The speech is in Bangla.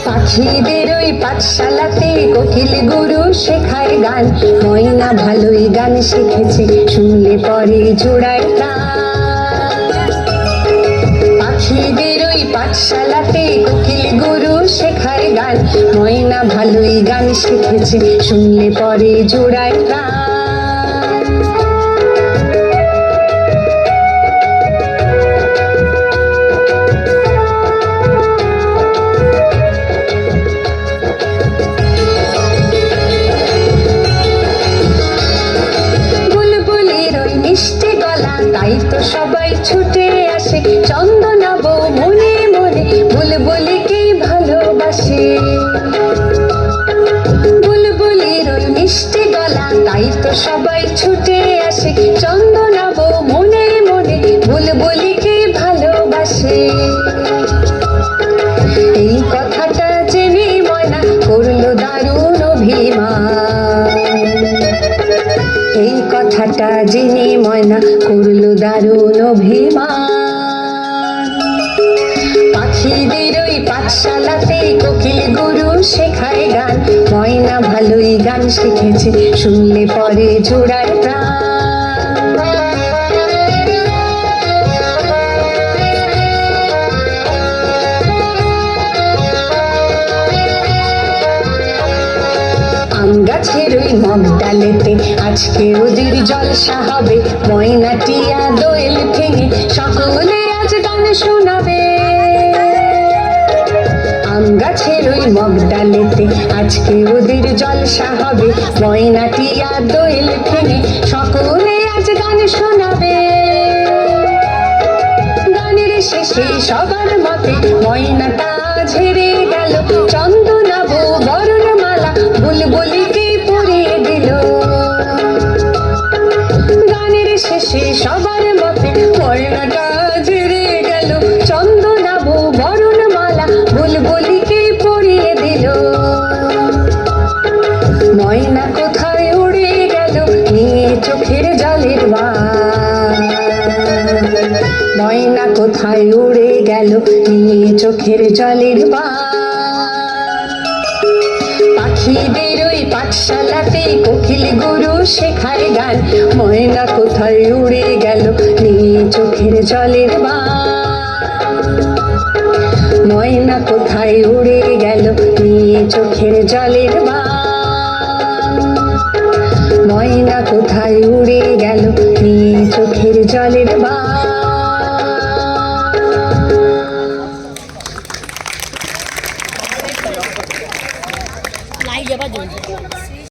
পাখিদের ওই পাঠশালাতে কোকিল গুরু শেখায় গান, ময়না ভালোই গান শিখেছে, শুনলে পরে জোড়ায় প্রাণ। পাখিদের ওই পাঠশালাতে কোকিল গুরু শেখায় গান, ময়না ভালোই গান শিখেছে, শুনলে পরে জোড়ায় প্রাণ। তাই তো সবাই ছুটে আসে, চন্দনাবো মনে মনে বুলবুলিকে ভালোবাসে। বুলবুলির ওই মিষ্টি গলা, তাই তো সবাই ছুটে আসে, চন্দনাবো মনে মনে বুলবুলিকে ভালোবাসে। এই কথাটা জেনে ময়না করলো দারুণ অভিমান, এই কথাটা জেনে ময়না করলো দারুণ অভিমান। পাখিদের ওই পাঠশালাতে কোকিল গুরু শেখায় গান, ময়না ভালোই গান শিখেছে, শুনলে পরে জোড়ায় প্রাণ। আম গাছের ওই মগ ডালেতে আজকে ওদের জলসা হবে, ময়না টিয়া দোয়েল ভেঙে সকলে আজ গান শোনাবে। আম গাছের ওই মগ ডালেতে আজকে ওদের জলসা হবে, ময়না টিয়া দোয়েল ভেঙে সকলে আজ গান শোনাবে। গানের শেষে সবার মতে ময়নাটা ঝেড়ে গেল, চন্দনাবো বরণমালা বুলবুলিকে পরিয়ে দিল। গানের শেষে সবার মতে ময়নাটা ঝেড়ে গেল, চন্দনাবো বরণমালা বুলবুলিকে পরিয়ে দিল। ময়না কোথায় উড়ে গেল নিয়ে চোখের জলের বান, ময়না কোথায় উড়ে গেল নিয়ে চোখের জলের বান। পাখিদের ওই পাঠশালাতে কোকিল গুরু শেখায় গান, ময়না কোথায় উড়ে গেল নিয়ে চোখের জলের বান। ময়না কোথায় উড়ে গেল নিয়ে চোখের জলের বান।